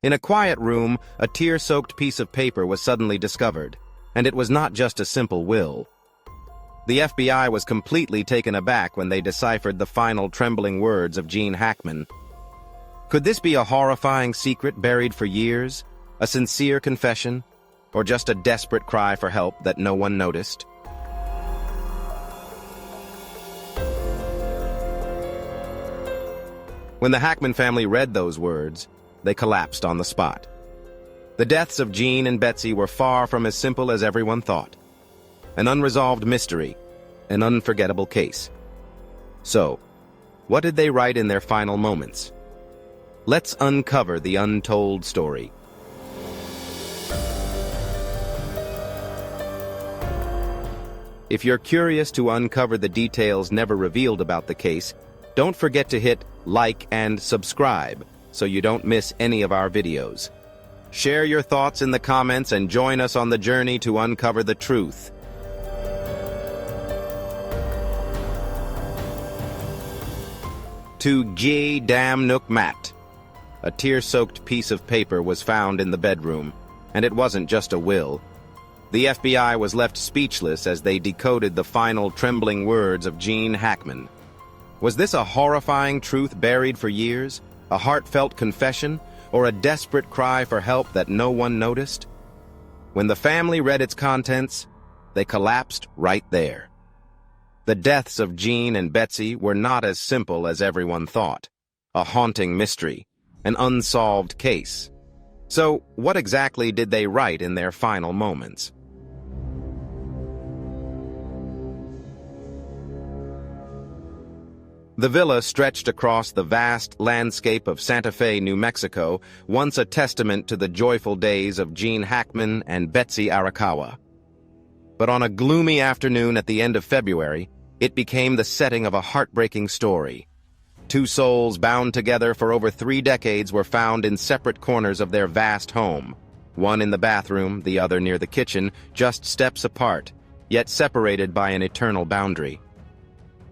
In a quiet room, a tear-soaked piece of paper was suddenly discovered, and it was not just a simple will. The FBI was completely taken aback when they deciphered the final trembling words of Gene Hackman. Could this be a horrifying secret buried for years, a sincere confession, or just a desperate cry for help that no one noticed? When the Hackman family read those words, they collapsed on the spot. The deaths of Gene and Betsy were far from as simple as everyone thought. An unresolved mystery, an unforgettable case. So, what did they write in their final moments? Let's uncover the untold story. If you're curious to uncover the details never revealed about the case, don't forget to hit like and subscribe so you don't miss any of our videos. Share your thoughts in the comments and join us on the journey to uncover the truth. To G. Dam Nook Mat. A tear-soaked piece of paper was found in the bedroom, and it wasn't just a will. The FBI was left speechless as they decoded the final trembling words of Gene Hackman. Was this a horrifying truth buried for years, a heartfelt confession, or a desperate cry for help that no one noticed? When the family read its contents, they collapsed right there. The deaths of Gene and Betsy were not as simple as everyone thought. A haunting mystery, an unsolved case. So, what exactly did they write in their final moments? The villa stretched across the vast landscape of Santa Fe, New Mexico, once a testament to the joyful days of Gene Hackman and Betsy Arakawa. But on a gloomy afternoon at the end of February, it became the setting of a heartbreaking story. Two souls bound together for over 3 decades were found in separate corners of their vast home, one in the bathroom, the other near the kitchen, just steps apart, yet separated by an eternal boundary.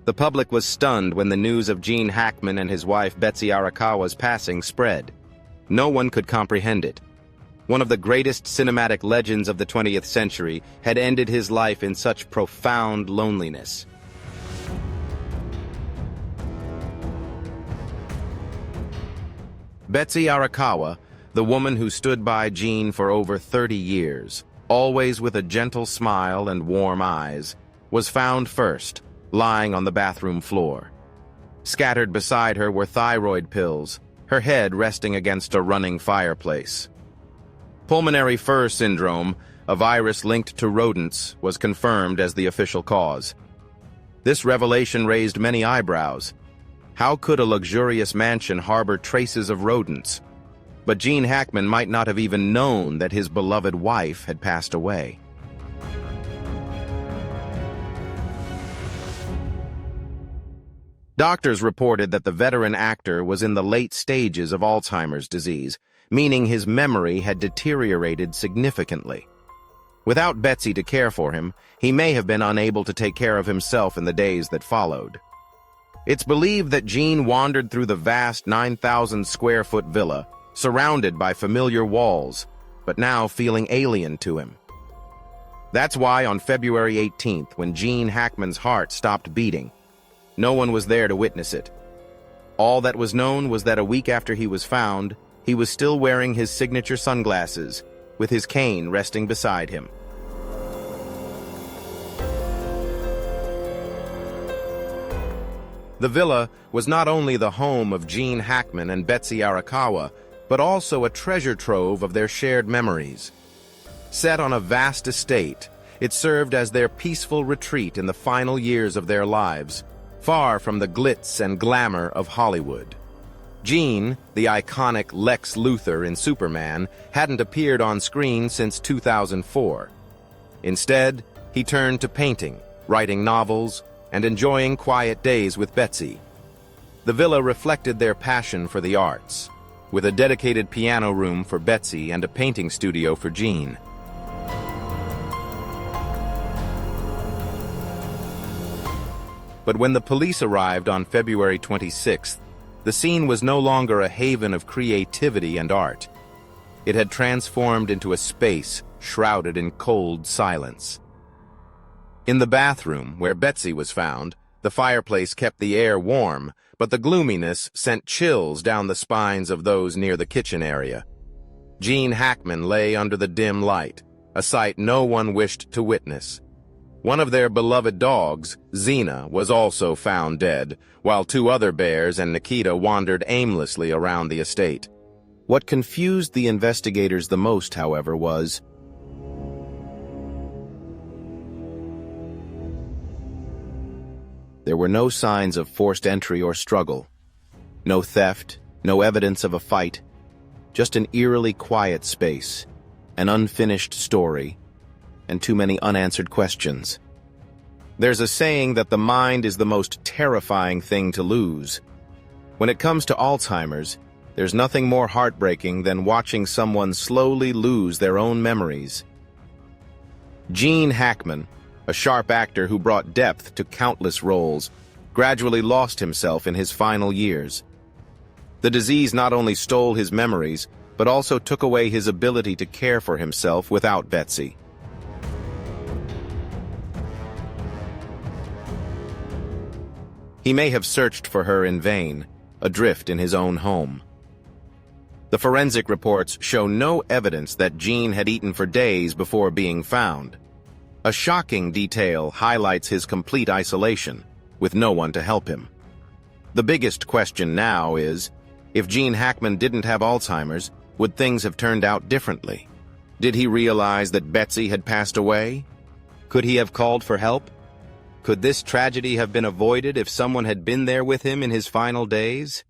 The public was stunned when the news of Gene Hackman and his wife Betsy Arakawa's passing spread. No one could comprehend it. One of the greatest cinematic legends of the 20th century had ended his life in such profound loneliness. Betsy Arakawa, the woman who stood by Gene for over 30 years, always with a gentle smile and warm eyes, was found first, lying on the bathroom floor. Scattered beside her were thyroid pills, her head resting against a running fireplace. Pulmonary fur syndrome, a virus linked to rodents, was confirmed as the official cause. This revelation raised many eyebrows. How could a luxurious mansion harbor traces of rodents? But Gene Hackman might not have even known that his beloved wife had passed away. Doctors reported that the veteran actor was in the late stages of Alzheimer's disease, meaning his memory had deteriorated significantly. Without Betsy to care for him, he may have been unable to take care of himself in the days that followed. It's believed that Gene wandered through the vast 9,000-square-foot villa, surrounded by familiar walls, but now feeling alien to him. That's why on February 18th, when Gene Hackman's heart stopped beating, no one was there to witness it. All that was known was that a week after he was found, he was still wearing his signature sunglasses, with his cane resting beside him. The villa was not only the home of Gene Hackman and Betsy Arakawa, but also a treasure trove of their shared memories. Set on a vast estate, it served as their peaceful retreat in the final years of their lives, far from the glitz and glamour of Hollywood. Gene, the iconic Lex Luthor in Superman, hadn't appeared on screen since 2004. Instead, he turned to painting, writing novels, and enjoying quiet days with Betsy. The villa reflected their passion for the arts, with a dedicated piano room for Betsy and a painting studio for Gene. But when the police arrived on February 26th, the scene was no longer a haven of creativity and art. It had transformed into a space shrouded in cold silence. In the bathroom, where Betsy was found, the fireplace kept the air warm, but the gloominess sent chills down the spines of those near the kitchen area. Gene Hackman lay under the dim light, a sight no one wished to witness. One of their beloved dogs, Xena, was also found dead, while two other bears and Nikita wandered aimlessly around the estate. What confused the investigators the most, however, was there were no signs of forced entry or struggle. No theft, no evidence of a fight, just an eerily quiet space, an unfinished story, and too many unanswered questions. There's a saying that the mind is the most terrifying thing to lose. When it comes to Alzheimer's, there's nothing more heartbreaking than watching someone slowly lose their own memories. Gene Hackman, a sharp actor who brought depth to countless roles, gradually lost himself in his final years. The disease not only stole his memories, but also took away his ability to care for himself without Betsy. He may have searched for her in vain, adrift in his own home. The forensic reports show no evidence that Gene had eaten for days before being found. A shocking detail highlights his complete isolation, with no one to help him. The biggest question now is, if Gene Hackman didn't have Alzheimer's, would things have turned out differently? Did he realize that Betsy had passed away? Could he have called for help? Could this tragedy have been avoided if someone had been there with him in his final days?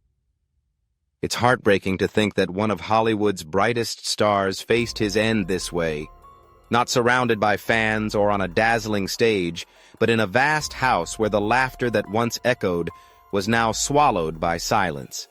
It's heartbreaking to think that one of Hollywood's brightest stars faced his end this way, not surrounded by fans or on a dazzling stage, but in a vast house where the laughter that once echoed was now swallowed by silence.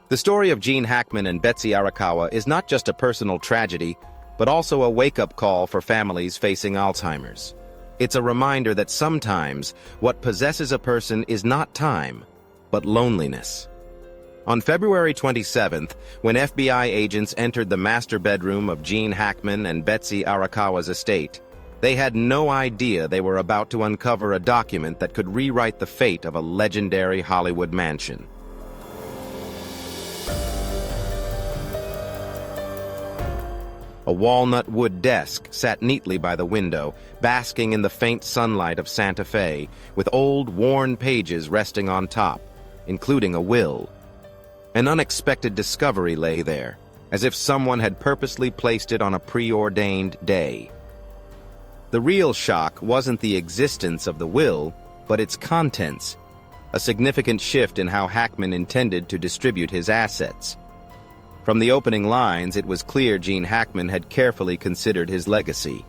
The story of Gene Hackman and Betsy Arakawa is not just a personal tragedy, but also a wake-up call for families facing Alzheimer's. It's a reminder that sometimes what possesses a person is not time, but loneliness. On February 27th, when FBI agents entered the master bedroom of Gene Hackman and Betsy Arakawa's estate, they had no idea they were about to uncover a document that could rewrite the fate of a legendary Hollywood mansion. A walnut wood desk sat neatly by the window, basking in the faint sunlight of Santa Fe, with old, worn pages resting on top, including a will. An unexpected discovery lay there, as if someone had purposely placed it on a preordained day. The real shock wasn't the existence of the will, but its contents, a significant shift in how Hackman intended to distribute his assets. From the opening lines, it was clear Gene Hackman had carefully considered his legacy.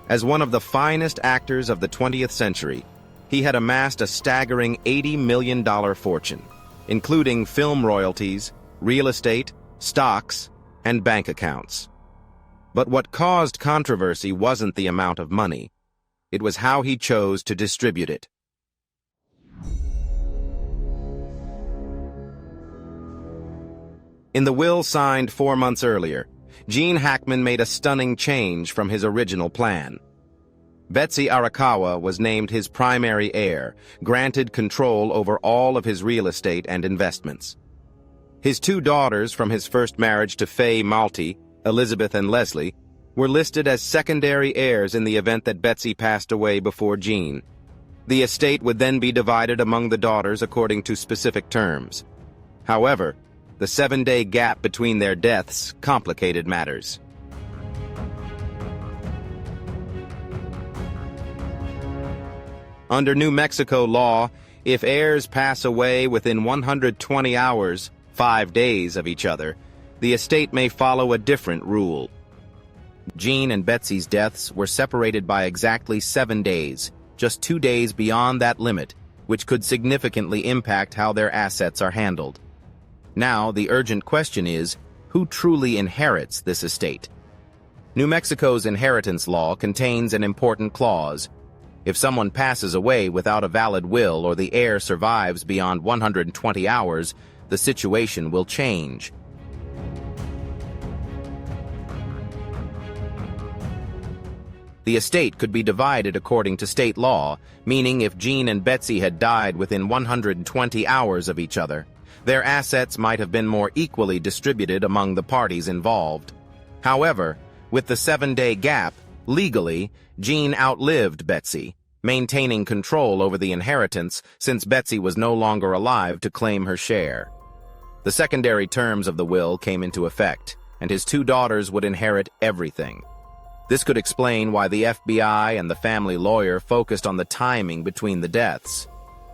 As one of the finest actors of the 20th century, he had amassed a staggering $80 million fortune, including film royalties, real estate, stocks, and bank accounts. But what caused controversy wasn't the amount of money. It was how he chose to distribute it. In the will signed 4 months earlier, Gene Hackman made a stunning change from his original plan. Betsy Arakawa was named his primary heir, granted control over all of his real estate and investments. His two daughters from his first marriage to Faye Malti, Elizabeth and Leslie, were listed as secondary heirs in the event that Betsy passed away before Gene. The estate would then be divided among the daughters according to specific terms. However, the 7-day gap between their deaths complicated matters. Under New Mexico law, if heirs pass away within 120 hours, 5 days of each other, the estate may follow a different rule. Gene and Betsy's deaths were separated by exactly 7 days, just 2 days beyond that limit, which could significantly impact how their assets are handled. Now, the urgent question is, who truly inherits this estate? New Mexico's inheritance law contains an important clause. If someone passes away without a valid will or the heir survives beyond 120 hours, the situation will change. The estate could be divided according to state law, meaning if Gene and Betsy had died within 120 hours of each other, their assets might have been more equally distributed among the parties involved. However, with the 7-day gap, legally, Gene outlived Betsy, maintaining control over the inheritance since Betsy was no longer alive to claim her share. The secondary terms of the will came into effect, and his 2 daughters would inherit everything. This could explain why the FBI and the family lawyer focused on the timing between the deaths.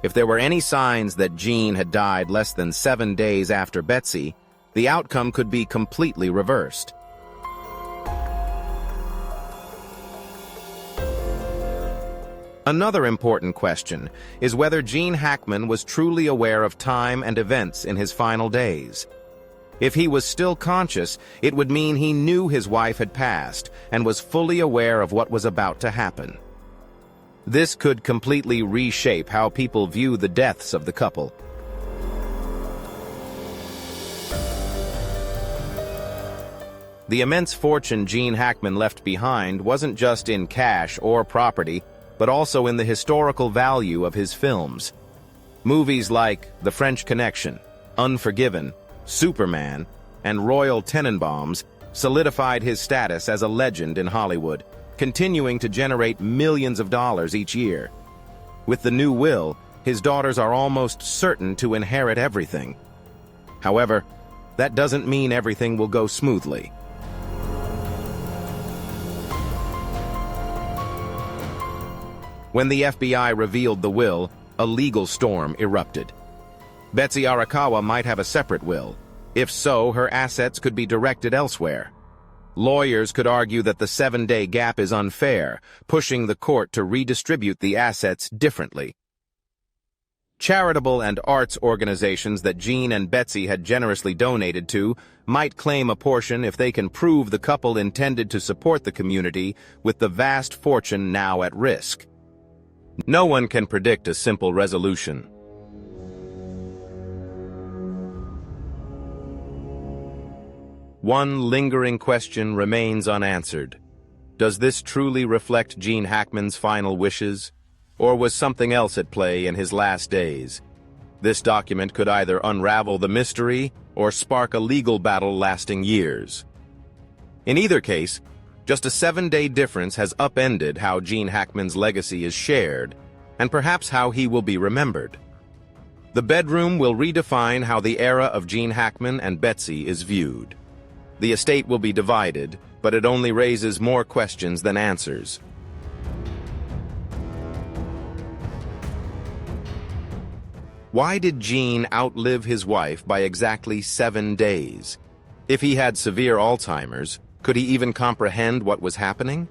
If there were any signs that Gene had died less than 7 days after Betsy, the outcome could be completely reversed. Another important question is whether Gene Hackman was truly aware of time and events in his final days. If he was still conscious, it would mean he knew his wife had passed and was fully aware of what was about to happen. This could completely reshape how people view the deaths of the couple. The immense fortune Gene Hackman left behind wasn't just in cash or property, but also in the historical value of his films. Movies like The French Connection, Unforgiven, Superman, and Royal Tenenbaums solidified his status as a legend in Hollywood, continuing to generate millions of dollars each year. With the new will, his daughters are almost certain to inherit everything. However, that doesn't mean everything will go smoothly. When the FBI revealed the will, a legal storm erupted. Betsy Arakawa might have a separate will. If so, her assets could be directed elsewhere. Lawyers could argue that the 7-day gap is unfair, pushing the court to redistribute the assets differently. Charitable and arts organizations that Gene and Betsy had generously donated to might claim a portion if they can prove the couple intended to support the community with the vast fortune now at risk. No one can predict a simple resolution. One lingering question remains unanswered. Does this truly reflect Gene Hackman's final wishes? Or was something else at play in his last days? This document could either unravel the mystery or spark a legal battle lasting years. In either case, just a 7-day difference has upended how Gene Hackman's legacy is shared, and perhaps how he will be remembered. The bedroom will redefine how the era of Gene Hackman and Betsy is viewed. The estate will be divided, but it only raises more questions than answers. Why did Gene outlive his wife by exactly 7 days? If he had severe Alzheimer's, could he even comprehend what was happening?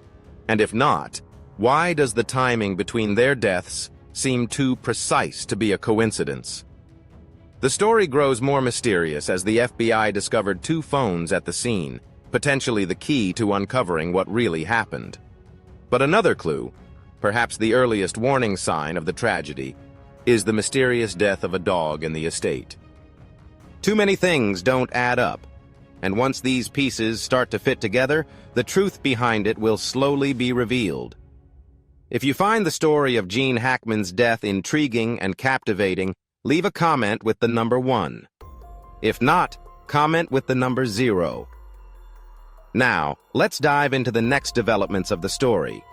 And if not, why does the timing between their deaths seem too precise to be a coincidence? The story grows more mysterious as the FBI discovered 2 phones at the scene, potentially the key to uncovering what really happened. But another clue, perhaps the earliest warning sign of the tragedy, is the mysterious death of a dog in the estate. Too many things don't add up, and once these pieces start to fit together, the truth behind it will slowly be revealed. If you find the story of Gene Hackman's death intriguing and captivating, leave a comment with the number 1. If not, comment with the number 0. Now, let's dive into the next developments of the story.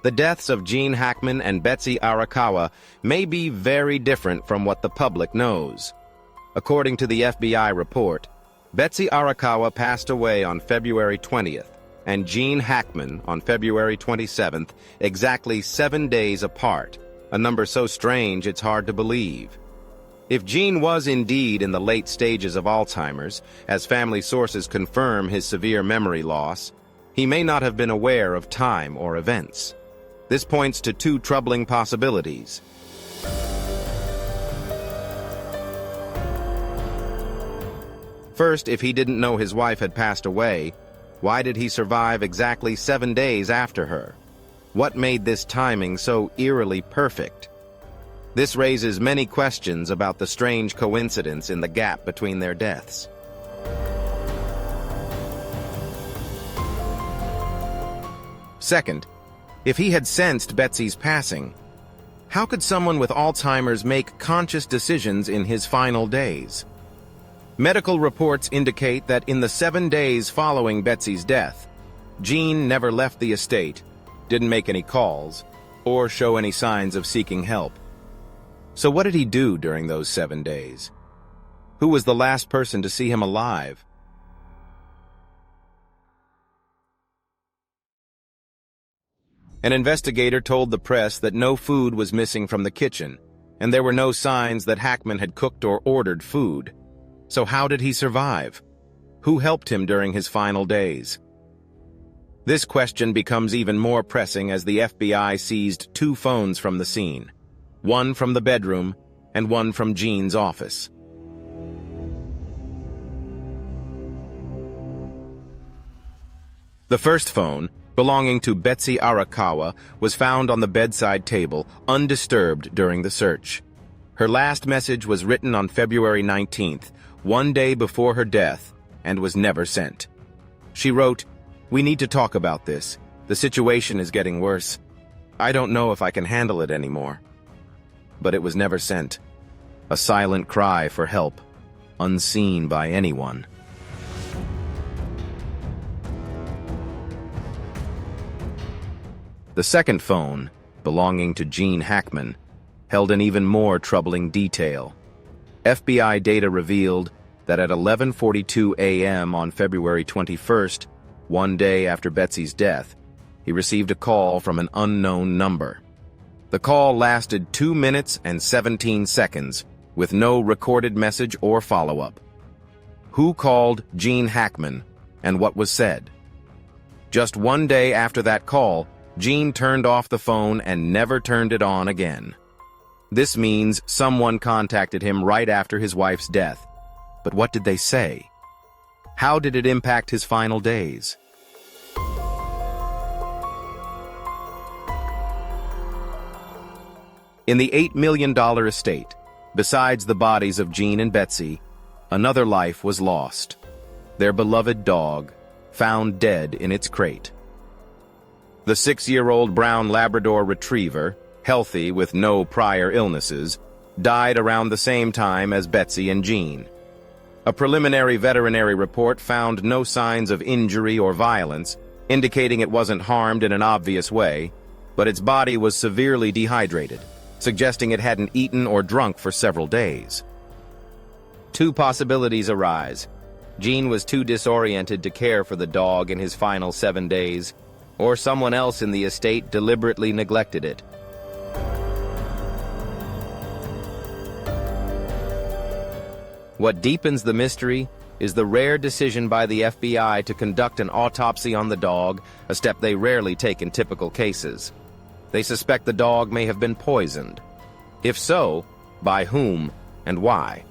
The deaths of Gene Hackman and Betsy Arakawa may be very different from what the public knows. According to the FBI report, Betsy Arakawa passed away on February 20th, and Gene Hackman on February 27th, exactly 7 days apart, a number so strange it's hard to believe. If Gene was indeed in the late stages of Alzheimer's, as family sources confirm his severe memory loss, he may not have been aware of time or events. This points to 2 troubling possibilities. First, if he didn't know his wife had passed away, Why did he survive exactly 7 days after her? What made this timing so eerily perfect? This raises many questions about the strange coincidence in the gap between their deaths. Second, if he had sensed Betsy's passing, how could someone with Alzheimer's make conscious decisions in his final days? Medical reports indicate that in the 7 days following Betsy's death, Gene never left the estate, didn't make any calls, or show any signs of seeking help. So what did he do during those 7 days? Who was the last person to see him alive? An investigator told the press that no food was missing from the kitchen, and there were no signs that Hackman had cooked or ordered food. So how did he survive? Who helped him during his final days? This question becomes even more pressing as the FBI seized 2 phones from the scene, one from the bedroom and one from Gene's office. The first phone, belonging to Betsy Arakawa, was found on the bedside table, undisturbed during the search. Her last message was written on February 19th, 1 day before her death, and was never sent. She wrote, "We need to talk about this. The situation is getting worse. I don't know if I can handle it anymore." But it was never sent. A silent cry for help, unseen by anyone. The second phone, belonging to Gene Hackman, held an even more troubling detail. FBI data revealed that at 11:42 a.m. on February 21st, 1 day after Betsy's death, he received a call from an unknown number. The call lasted 2 minutes and 17 seconds, with no recorded message or follow-up. Who called Gene Hackman, and what was said? Just 1 day after that call, Gene turned off the phone and never turned it on again. This means someone contacted him right after his wife's death. But what did they say? How did it impact his final days? In the $8 million estate, besides the bodies of Gene and Betsy, another life was lost. Their beloved dog, found dead in its crate. The 6-year-old brown Labrador retriever, healthy with no prior illnesses, died around the same time as Betsy and Gene. A preliminary veterinary report found no signs of injury or violence, indicating it wasn't harmed in an obvious way, but its body was severely dehydrated, suggesting it hadn't eaten or drunk for several days. 2 possibilities arise. Gene was too disoriented to care for the dog in his final 7 days, or someone else in the estate deliberately neglected it. What deepens the mystery is the rare decision by the FBI to conduct an autopsy on the dog, a step they rarely take in typical cases. They suspect the dog may have been poisoned. If so, by whom and why?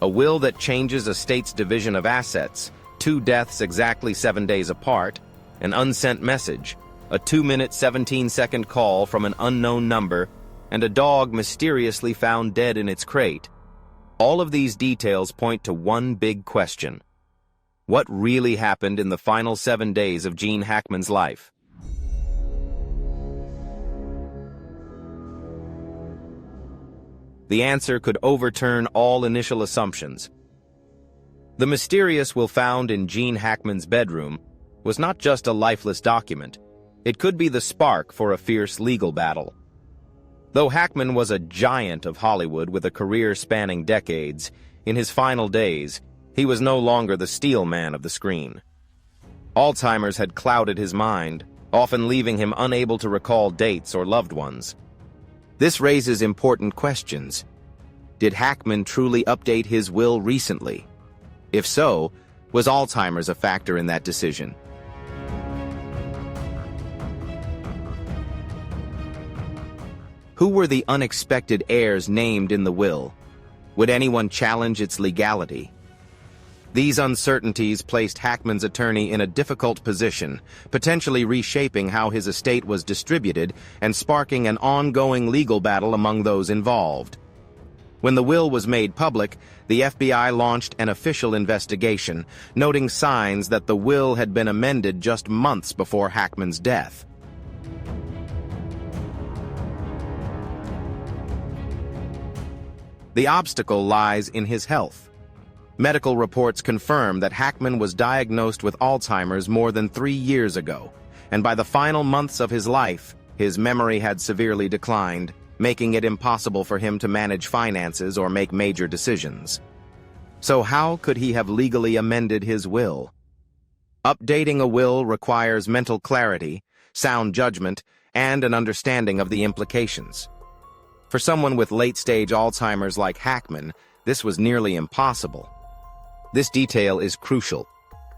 A will that changes a state's division of assets, 2 deaths exactly 7 days apart, an unsent message, a 2-minute 17-second call from an unknown number, and a dog mysteriously found dead in its crate. All of these details point to one big question. What really happened in the final 7 days of Gene Hackman's life? The answer could overturn all initial assumptions. The mysterious will found in Gene Hackman's bedroom was not just a lifeless document. It could be the spark for a fierce legal battle. Though Hackman was a giant of Hollywood with a career spanning decades, in his final days, he was no longer the steel man of the screen. Alzheimer's had clouded his mind, often leaving him unable to recall dates or loved ones. This raises important questions. Did Hackman truly update his will recently? If so, was Alzheimer's a factor in that decision? Who were the unexpected heirs named in the will? Would anyone challenge its legality? These uncertainties placed Hackman's attorney in a difficult position, potentially reshaping how his estate was distributed and sparking an ongoing legal battle among those involved. When the will was made public, the FBI launched an official investigation, noting signs that the will had been amended just months before Hackman's death. The obstacle lies in his health. Medical reports confirm that Hackman was diagnosed with Alzheimer's more than 3 years ago, and by the final months of his life, his memory had severely declined, making it impossible for him to manage finances or make major decisions. So how could he have legally amended his will? Updating a will requires mental clarity, sound judgment, and an understanding of the implications. For someone with late-stage Alzheimer's like Hackman, this was nearly impossible. This detail is crucial.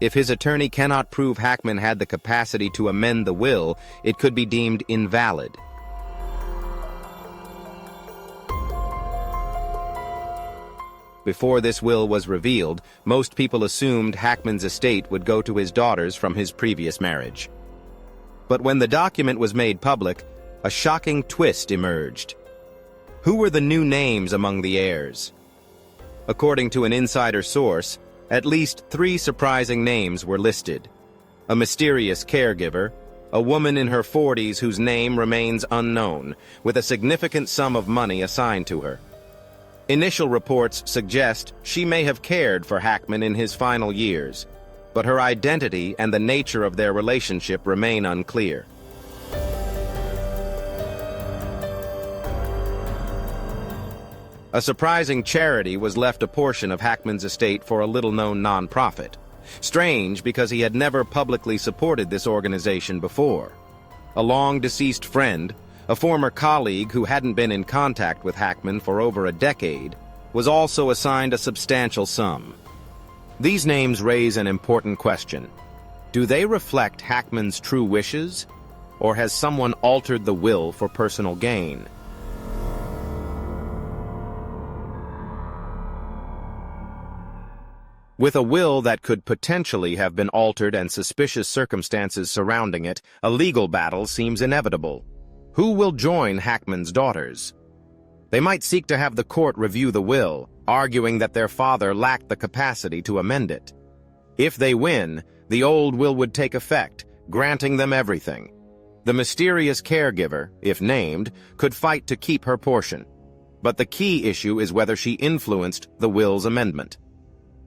If his attorney cannot prove Hackman had the capacity to amend the will, it could be deemed invalid. Before this will was revealed, most people assumed Hackman's estate would go to his daughters from his previous marriage. But when the document was made public, a shocking twist emerged. Who were the new names among the heirs? According to an insider source, at least 3 surprising names were listed. A mysterious caregiver, a woman in her 40s whose name remains unknown, with a significant sum of money assigned to her. Initial reports suggest she may have cared for Hackman in his final years, but her identity and the nature of their relationship remain unclear. A surprising charity was left a portion of Hackman's estate for a little-known nonprofit. Strange because he had never publicly supported this organization before. A long-deceased friend, a former colleague who hadn't been in contact with Hackman for over a decade, was also assigned a substantial sum. These names raise an important question. Do they reflect Hackman's true wishes, or has someone altered the will for personal gain? With a will that could potentially have been altered and suspicious circumstances surrounding it, a legal battle seems inevitable. Who will join Hackman's daughters? They might seek to have the court review the will, arguing that their father lacked the capacity to amend it. If they win, the old will would take effect, granting them everything. The mysterious caregiver, if named, could fight to keep her portion. But the key issue is whether she influenced the will's amendment.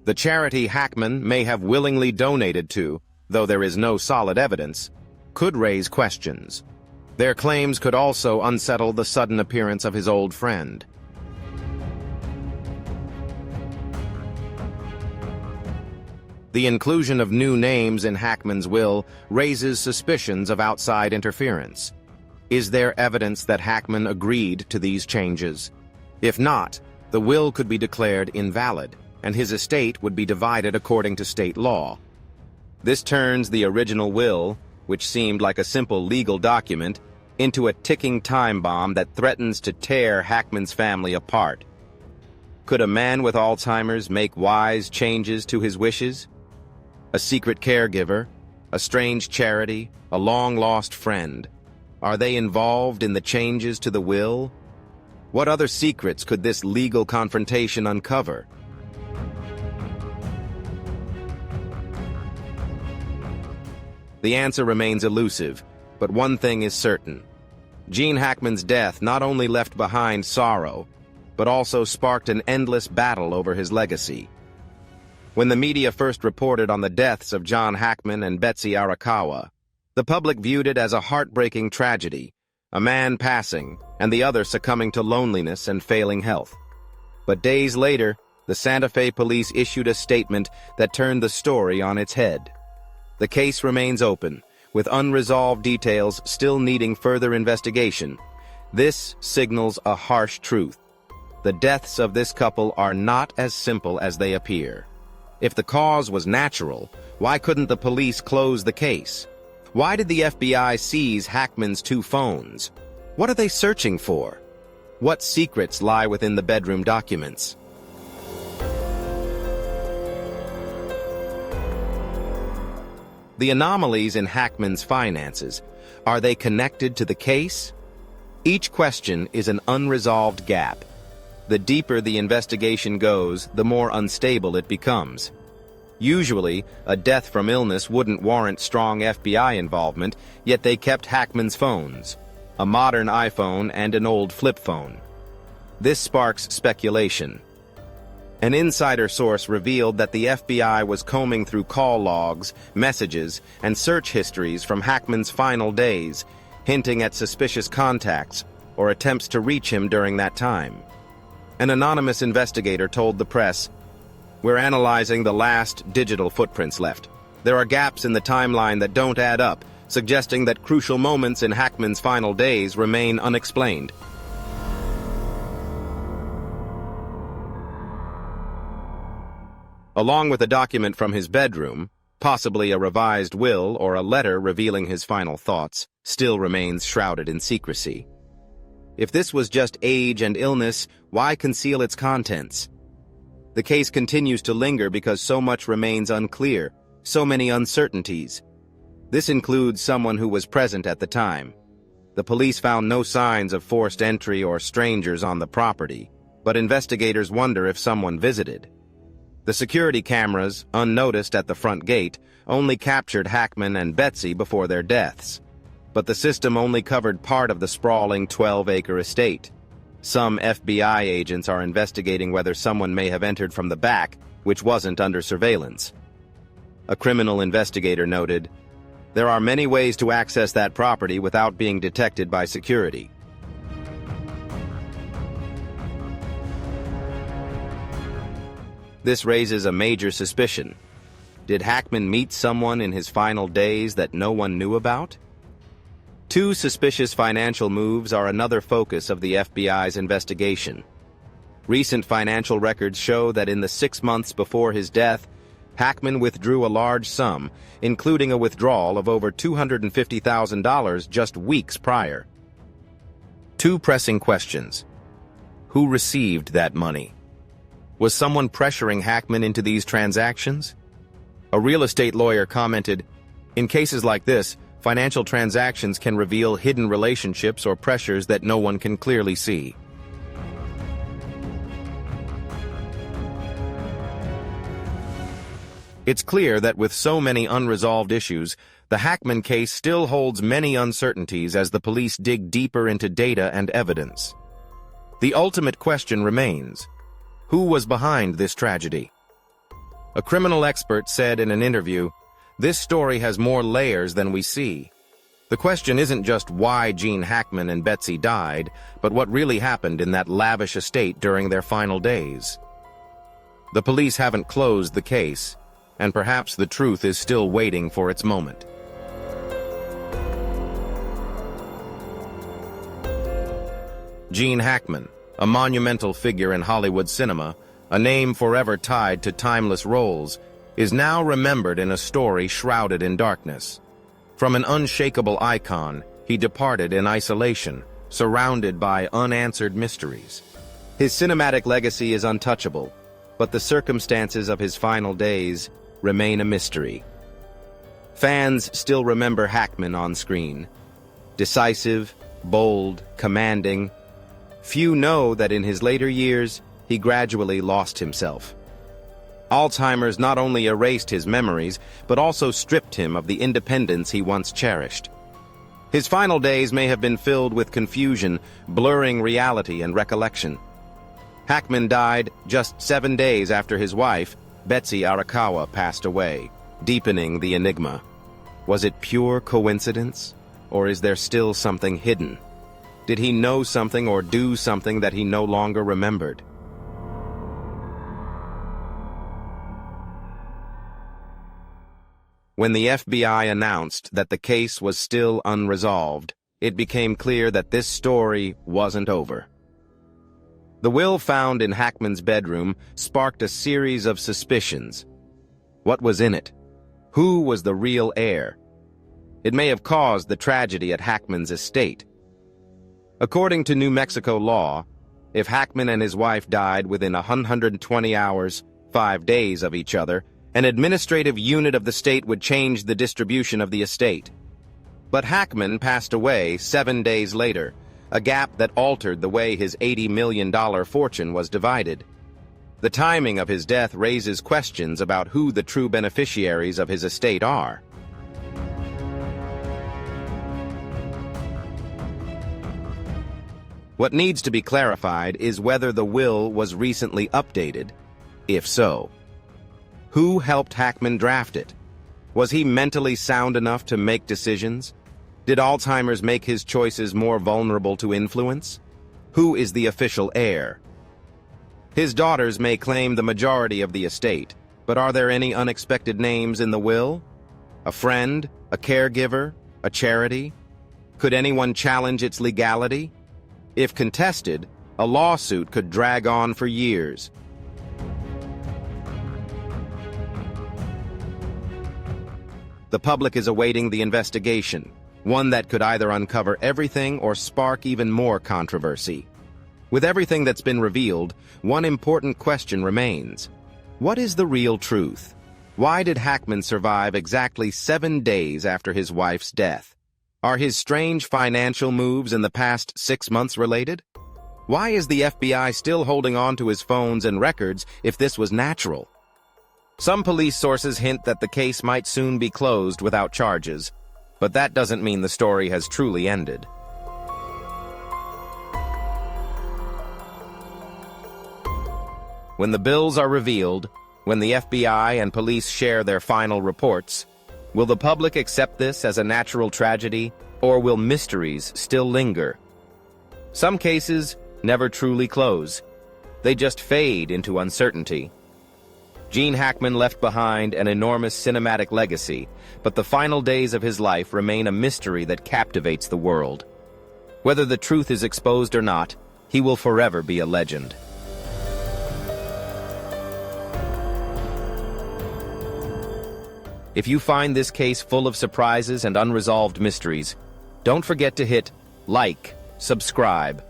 The charity Hackman may have willingly donated to, though there is no solid evidence, could raise questions. Their claims could also unsettle the sudden appearance of his old friend. The inclusion of new names in Hackman's will raises suspicions of outside interference. Is there evidence that Hackman agreed to these changes? If not, the will could be declared invalid, and his estate would be divided according to state law. This turns the original will, which seemed like a simple legal document, into a ticking time bomb that threatens to tear Hackman's family apart. Could a man with Alzheimer's make wise changes to his wishes? A secret caregiver, a strange charity, a long-lost friend. Are they involved in the changes to the will? What other secrets could this legal confrontation uncover? The answer remains elusive, but one thing is certain. Gene Hackman's death not only left behind sorrow, but also sparked an endless battle over his legacy. When the media first reported on the deaths of John Hackman and Betsy Arakawa, the public viewed it as a heartbreaking tragedy, a man passing and the other succumbing to loneliness and failing health. But days later, the Santa Fe police issued a statement that turned the story on its head. The case remains open, with unresolved details still needing further investigation. This signals a harsh truth. The deaths of this couple are not as simple as they appear. If the cause was natural, why couldn't the police close the case? Why did the FBI seize Hackman's 2 phones? What are they searching for? What secrets lie within the bedroom documents? The anomalies in Hackman's finances, are they connected to the case? Each question is an unresolved gap. The deeper the investigation goes, the more unstable it becomes. Usually, a death from illness wouldn't warrant strong FBI involvement, yet they kept Hackman's phones, a modern iPhone and an old flip phone. This sparks speculation. An insider source revealed that the FBI was combing through call logs, messages, and search histories from Hackman's final days, hinting at suspicious contacts or attempts to reach him during that time. An anonymous investigator told the press, "We're analyzing the last digital footprints left. There are gaps in the timeline that don't add up, suggesting that crucial moments in Hackman's final days remain unexplained." Along with a document from his bedroom, possibly a revised will or a letter revealing his final thoughts, still remains shrouded in secrecy. If this was just age and illness, why conceal its contents? The case continues to linger because so much remains unclear, so many uncertainties. This includes someone who was present at the time. The police found no signs of forced entry or strangers on the property, but investigators wonder if someone visited. The security cameras, unnoticed at the front gate, only captured Hackman and Betsy before their deaths. But the system only covered part of the sprawling 12-acre estate. Some FBI agents are investigating whether someone may have entered from the back, which wasn't under surveillance. A criminal investigator noted, "There are many ways to access that property without being detected by security." This raises a major suspicion. Did Hackman meet someone in his final days that no one knew about? Two suspicious financial moves are another focus of the FBI's investigation. Recent financial records show that in the 6 months before his death, Hackman withdrew a large sum, including a withdrawal of over $250,000 just weeks prior. Two pressing questions. Who received that money? Was someone pressuring Hackman into these transactions? A real estate lawyer commented, "In cases like this, financial transactions can reveal hidden relationships or pressures that no one can clearly see." It's clear that with so many unresolved issues, the Hackman case still holds many uncertainties as the police dig deeper into data and evidence. The ultimate question remains: who was behind this tragedy? A criminal expert said in an interview, "This story has more layers than we see. The question isn't just why Gene Hackman and Betsy died, but what really happened in that lavish estate during their final days." The police haven't closed the case, and perhaps the truth is still waiting for its moment. Gene Hackman, a monumental figure in Hollywood cinema, a name forever tied to timeless roles, is now remembered in a story shrouded in darkness. From an unshakable icon, he departed in isolation, surrounded by unanswered mysteries. His cinematic legacy is untouchable, but the circumstances of his final days remain a mystery. Fans still remember Hackman on screen. Decisive, bold, commanding. Few know that in his later years, he gradually lost himself. Alzheimer's not only erased his memories, but also stripped him of the independence he once cherished. His final days may have been filled with confusion, blurring reality and recollection. Hackman died just 7 days after his wife, Betsy Arakawa, passed away, deepening the enigma. Was it pure coincidence, or is there still something hidden? Did he know something or do something that he no longer remembered? When the FBI announced that the case was still unresolved, it became clear that this story wasn't over. The will found in Hackman's bedroom sparked a series of suspicions. What was in it? Who was the real heir? It may have caused the tragedy at Hackman's estate. According to New Mexico law, if Hackman and his wife died within 120 hours, 5 days of each other, An administrative unit of the state would change the distribution of the estate. But Hackman passed away 7 days later, a gap that altered the way his $80 million fortune was divided. The timing of his death raises questions about who the true beneficiaries of his estate are. What needs to be clarified is whether the will was recently updated. If so, who helped Hackman draft it? Was he mentally sound enough to make decisions? Did Alzheimer's make his choices more vulnerable to influence? Who is the official heir? His daughters may claim the majority of the estate, but are there any unexpected names in the will? A friend? A caregiver? A charity? Could anyone challenge its legality? If contested, a lawsuit could drag on for years. The public is awaiting the investigation, one that could either uncover everything or spark even more controversy. With everything that's been revealed, one important question remains. What is the real truth? Why did Hackman survive exactly 7 days after his wife's death? Are his strange financial moves in the past 6 months related? Why is the FBI still holding on to his phones and records if this was natural? Some police sources hint that the case might soon be closed without charges, but that doesn't mean the story has truly ended. When the bills are revealed, when the FBI and police share their final reports, will the public accept this as a natural tragedy, or will mysteries still linger? Some cases never truly close. They just fade into uncertainty. Gene Hackman left behind an enormous cinematic legacy, but the final days of his life remain a mystery that captivates the world. Whether the truth is exposed or not, he will forever be a legend. If you find this case full of surprises and unresolved mysteries, don't forget to hit like, subscribe,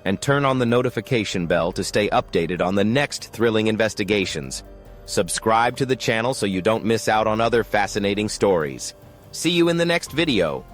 and turn on the notification bell to stay updated on the next thrilling investigations. Subscribe to the channel so you don't miss out on other fascinating stories. See you in the next video.